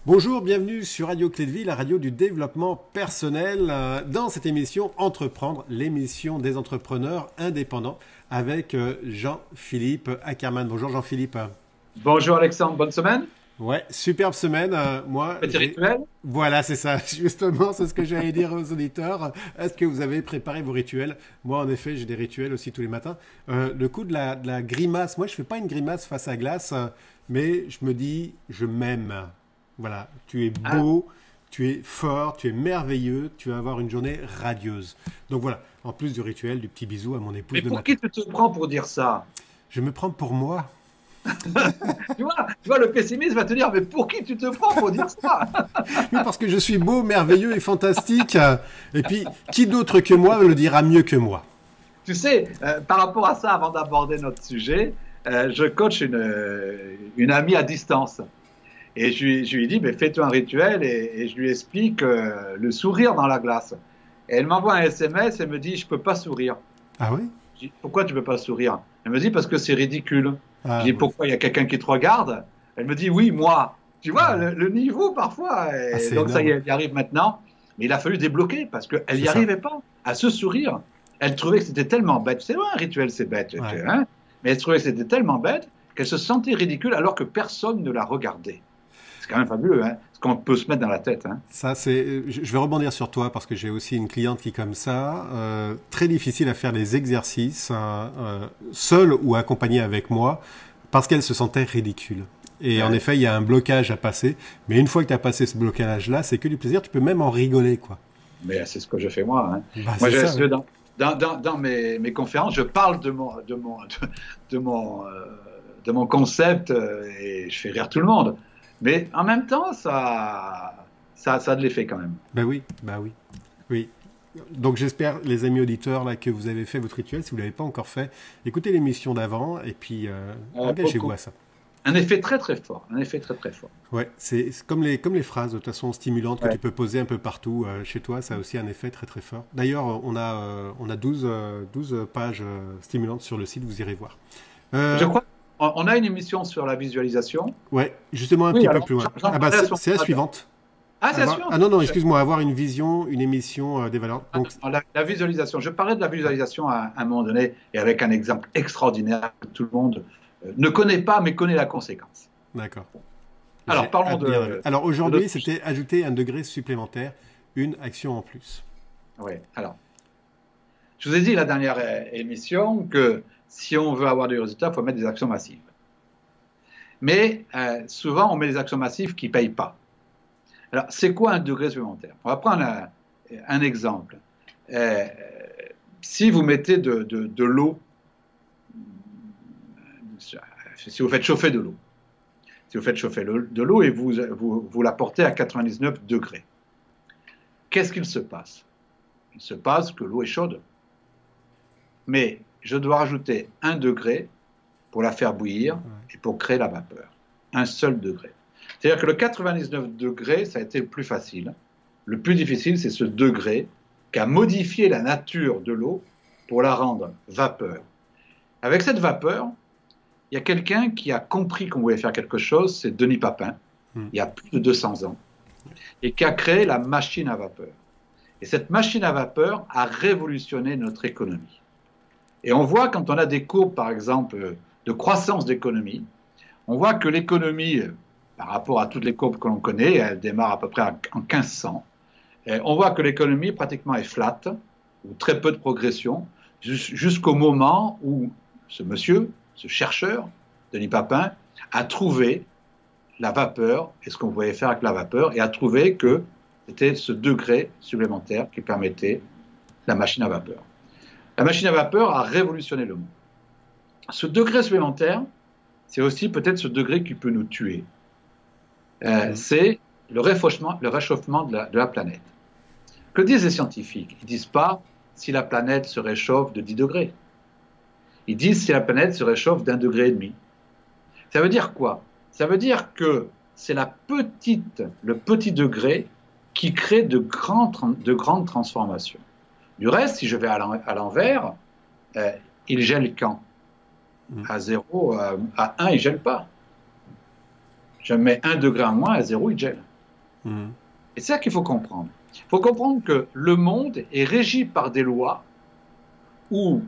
Bonjour, bienvenue sur Radio Clé de Vie, la radio du développement personnel. Dans cette émission Entreprendre, l'émission des entrepreneurs indépendants avec Jean-Philippe Ackermann. Bonjour Jean-Philippe. Bonjour Alexandre, bonne semaine. Ouais, superbe semaine. Petit rituel. Voilà, c'est ça. Justement, c'est ce que j'allais dire aux auditeurs. Est-ce que vous avez préparé vos rituels? Moi, en effet, j'ai des rituels aussi tous les matins. Le coup de la grimace. Moi, je fais pas une grimace face à glace, mais je me dis, je m'aime. Voilà, tu es Ah, beau, tu es fort, tu es merveilleux, tu vas avoir une journée radieuse. Donc voilà, en plus du rituel, du petit bisou à mon épouse mais de pour matin. qui tu te prends pour dire ça? Je me prends pour moi. Tu vois, le pessimiste va te dire, mais pour qui tu te prends pour dire ça? Oui, parce que je suis beau, merveilleux et fantastique. Et puis, qui d'autre que moi le dira mieux que moi? Tu sais, par rapport à ça, avant d'aborder notre sujet, je coach une amie à distance. Et je lui dis, mais fais-toi un rituel et je lui explique le sourire dans la glace. Et elle m'envoie un SMS et me dit, je peux pas sourire. Ah oui? Je dis, pourquoi tu peux pas sourire? Elle me dit, parce que c'est ridicule. Je Ah dis, oui. pourquoi il y a quelqu'un qui te regarde? Elle me dit, oui, moi. Tu vois, Ah, le niveau parfois. ah, Et c'est donc ça y est, énorme. elle y arrive maintenant. Mais il a fallu débloquer parce qu'elle C'est n'y ça. arrivait pas à se sourire. Elle trouvait que c'était tellement bête. C'est vrai, un rituel, c'est bête. Ouais. Hein, mais elle trouvait que c'était tellement bête qu'elle se sentait ridicule alors que personne ne la regardait. C'est quand même fabuleux, hein, ce qu'on peut se mettre dans la tête. Hein. Ça, c'est. Je vais rebondir sur toi parce que j'ai aussi une cliente qui est comme ça. Très difficile à faire les exercices, seule ou accompagnée avec moi, parce qu'elle se sentait ridicule. Et en Ouais. effet, il y a un blocage à passer. Mais une fois que tu as passé ce blocage-là, c'est que du plaisir. Tu peux même en rigoler, quoi. Mais c'est ce que je fais moi. Hein. Bah, Moi, c'est ça, oui. dans mes conférences, je parle de mon, euh, de mon concept et je fais rire tout le monde. Mais en même temps, ça a de l'effet quand même. Bah oui, bah oui. Oui. Donc j'espère, les amis auditeurs, là, que vous avez fait votre rituel. Si vous ne l'avez pas encore fait, écoutez l'émission d'avant et puis engagez-vous Beaucoup. à ça. Un effet très très fort. Un effet très très fort. Ouais, c'est comme les phrases de toute façon stimulantes que tu Ouais. peux poser un peu partout chez toi, ça a aussi un effet très très fort. D'ailleurs, on a 12 pages stimulantes sur le site, vous irez voir. Je Euh, crois qu'on a une émission sur la visualisation. ouais, justement un Oui, petit peu alors plus loin. j'en Ah bah parlais à son c'est la modérateur. suivante. Ah, c'est sûr. Ah non, non, excuse-moi, avoir une vision, une émission des valeurs. Donc, La visualisation. Je parlais de la visualisation à un moment donné et avec un exemple extraordinaire que tout le monde ne connaît pas mais connaît la conséquence. d'accord. Alors, J'ai parlons hâte d'y arriver. Alors de notre aujourd'hui, sujet. c'était ajouter un degré supplémentaire, une action en plus. Oui, alors, je vous ai dit la dernière émission que si on veut avoir des résultats, il faut mettre des actions massives. Mais souvent, on met des actions massives qui ne payent pas. Alors, c'est quoi un degré supplémentaire? On va prendre un exemple. Euh, Si vous mettez de l'eau, si vous faites chauffer de l'eau, si vous faites chauffer de l'eau et vous la portez à 99 degrés, qu'est-ce qu'il se passe? Il se passe que l'eau est chaude. Mais je dois rajouter 1 degré pour la faire bouillir Ouais. et pour créer la vapeur. Un seul degré. C'est-à-dire que le 99 degrés, ça a été le plus facile. Le plus difficile, c'est ce degré qui a modifié la nature de l'eau pour la rendre vapeur. Avec cette vapeur, il y a quelqu'un qui a compris qu'on voulait faire quelque chose, c'est Denis Papin, Hmm. il y a plus de 200 ans, et qui a créé la machine à vapeur. Et cette machine à vapeur a révolutionné notre économie. Et on voit quand on a des courbes, par exemple, de croissance d'économie, on voit que l'économie, par rapport à toutes les courbes que l'on connaît, elle démarre à peu près en 1500, et on voit que l'économie pratiquement est flat, ou très peu de progression, jusqu'au moment où ce monsieur, ce chercheur, Denis Papin, a trouvé la vapeur et ce qu'on pouvait faire avec la vapeur, et a trouvé que c'était ce degré supplémentaire qui permettait la machine à vapeur. La machine à vapeur a révolutionné le monde. Ce degré supplémentaire, c'est aussi peut-être ce degré qui peut nous tuer. Hmm. C'est le réchauffement de la planète. Que disent les scientifiques? Ils ne disent pas si la planète se réchauffe de 10 degrés. Ils disent si la planète se réchauffe d'1,5 degré. Ça veut dire quoi? Ça veut dire que c'est le petit degré qui crée de grandes transformations. Du reste, si je vais à l'envers, euh, il gèle quand? Hmm. À 0, à 1, il ne gèle pas. Je mets 1 degré en moins, à 0, il gèle. Mmh. Et c'est ça qu'il faut comprendre. Il faut comprendre que le monde est régi par des lois où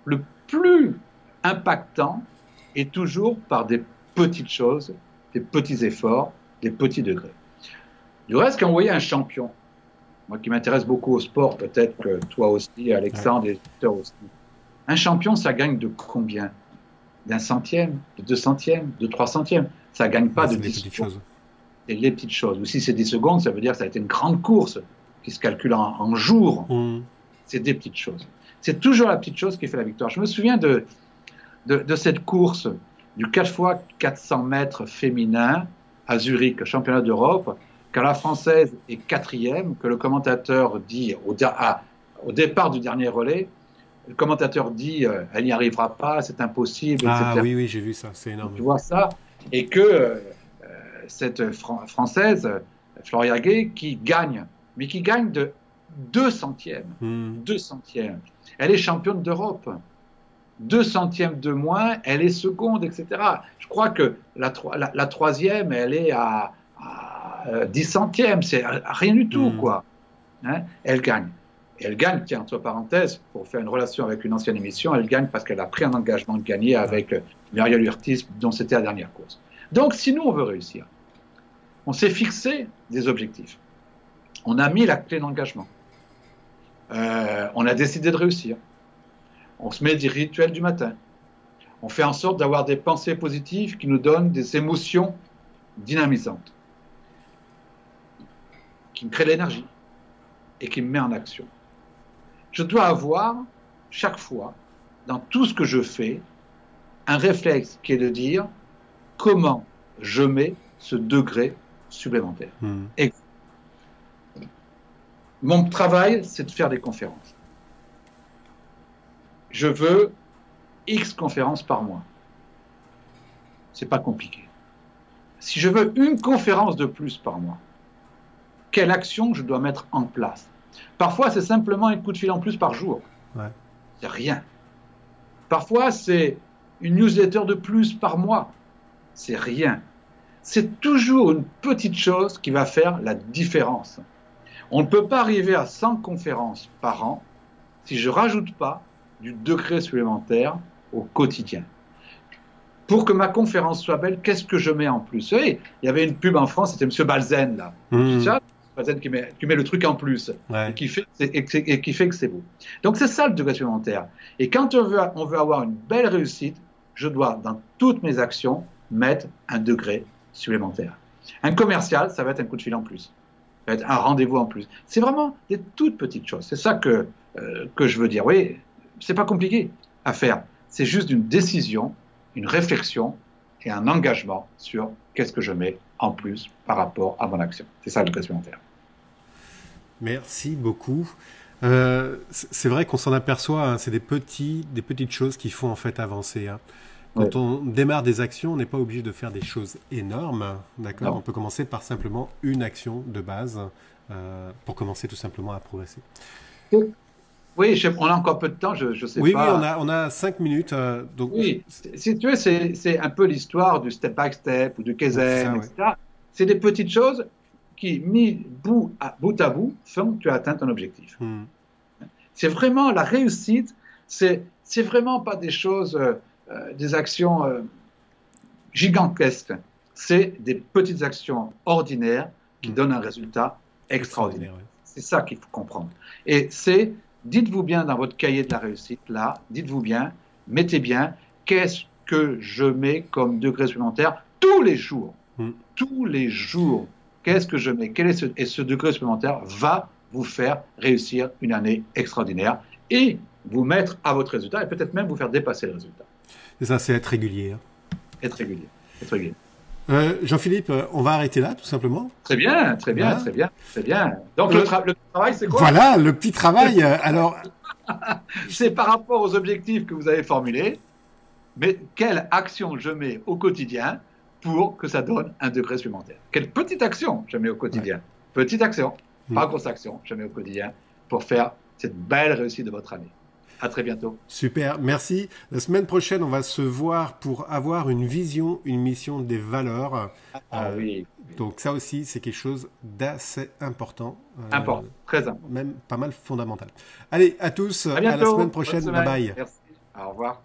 le plus impactant est toujours par des petites choses, des petits efforts, des petits degrés. Du reste, quand vous voyez un champion, moi qui m'intéresse beaucoup au sport, peut-être que toi aussi, Alexandre, et les auditeurs aussi, un champion, ça gagne de combien? D'un centième, de 2 centièmes, de 3 centièmes. Ça ne gagne pas de 10 secondes. C'est les petites choses. Ou si c'est 10 secondes, ça veut dire que ça a été une grande course qui se calcule en jours. C'est des petites choses. C'est toujours la petite chose qui fait la victoire. Je me souviens de cette course du 4x400 mètres féminin à Zurich, championnat d'Europe, quand la Française est 4e, que le commentateur dit au départ du dernier relais, le commentateur dit elle n'y arrivera pas, c'est impossible, ah, etc. Oui, j'ai vu ça, c'est énorme. Tu vois ça, et que cette Française, Floria Gay, qui gagne, mais qui gagne de 2 centièmes. 2 centièmes. Elle est championne d'Europe. 2 centièmes de moins, elle est seconde, etc. Je crois que la troisième, elle est à 10 centièmes, c'est rien du tout, quoi. Hein, elle gagne. Et elle gagne, tiens, entre parenthèses, pour faire une relation avec une ancienne émission, elle gagne parce qu'elle a pris un engagement de gagner avec Muriel Urtis, dont c'était la dernière course. Donc, si nous, on veut réussir, on s'est fixé des objectifs. On a mis la clé d'engagement. On a décidé de réussir. On se met des rituels du matin. On fait en sorte d'avoir des pensées positives qui nous donnent des émotions dynamisantes, qui me créent de l'énergie et qui me met en action. Je dois avoir, chaque fois, dans tout ce que je fais, un réflexe qui est de dire comment je mets ce degré supplémentaire. Et mon travail, c'est de faire des conférences. Je veux X conférences par mois. C'est pas compliqué. Si je veux une conférence de plus par mois, quelle action je dois mettre en place? Parfois, c'est simplement un coup de fil en plus par jour. Ouais. C'est rien. Parfois, c'est une newsletter de plus par mois. C'est rien. C'est toujours une petite chose qui va faire la différence. On ne peut pas arriver à 100 conférences par an si je ne rajoute pas du degré supplémentaire au quotidien. Pour que ma conférence soit belle, qu'est-ce que je mets en plus? Vous savez, il y avait une pub en France, c'était M. Balzen, là. Balzen qui met le truc en plus, et qui fait que c'est beau. Donc c'est ça le degré supplémentaire. Et quand on veut avoir une belle réussite, je dois, dans toutes mes actions, mettre un degré supplémentaire. Un commercial, ça va être un coup de fil en plus. Ça va être un rendez-vous en plus. C'est vraiment des toutes petites choses. C'est ça que je veux dire. Oui, c'est pas compliqué à faire. C'est juste une décision, une réflexion et un engagement sur qu'est-ce que je mets en plus par rapport à mon action. C'est ça le degré supplémentaire. Merci beaucoup. C'est vrai qu'on s'en aperçoit, hein, c'est des petites choses qui font en fait avancer. Hein. Quand on démarre des actions, on n'est pas obligé de faire des choses énormes, d'accord ? On peut commencer par simplement une action de base pour commencer tout simplement à progresser. Oui, on a encore peu de temps, je sais pas. Oui, on a 5 minutes. Donc... Oui, si tu veux, c'est un peu l'histoire du step by step ou du Kaizen, etc. C'est des petites choses qui, mis bout à bout, font que tu as atteint ton objectif. C'est vraiment la réussite, c'est vraiment pas des choses, des actions gigantesques. C'est des petites actions ordinaires qui donnent un résultat extraordinaire. C'est ça qu'il faut comprendre. Et dites-vous bien dans votre cahier de la réussite, là, dites-vous bien, mettez bien, qu'est-ce que je mets comme degré supplémentaire tous les jours? Tous les jours, qu'est-ce que je mets? Et ce degré supplémentaire va vous faire réussir une année extraordinaire et vous mettre à votre résultat et peut-être même vous faire dépasser le résultat. C'est ça, c'est être régulier. Être régulier. Être régulier. Jean-Philippe, on va arrêter là, tout simplement. Très bien, très bien, très bien, très bien. Donc le travail, c'est quoi? Voilà, le petit travail. Alors, c'est par rapport aux objectifs que vous avez formulés, mais quelle action je mets au quotidien pour que ça donne un degré supplémentaire? Quelle petite action je mets au quotidien? Petite action, pas grosse action, je mets au quotidien pour faire cette belle réussite de votre année. À très bientôt. Super, merci. La semaine prochaine, on va se voir pour avoir une vision, une mission des valeurs. Oui. Donc ça aussi, c'est quelque chose d'assez important. Important, très important. Même pas mal fondamental. Allez, à tous, À à la bientôt. semaine prochaine. Bye bye. Merci. Au revoir.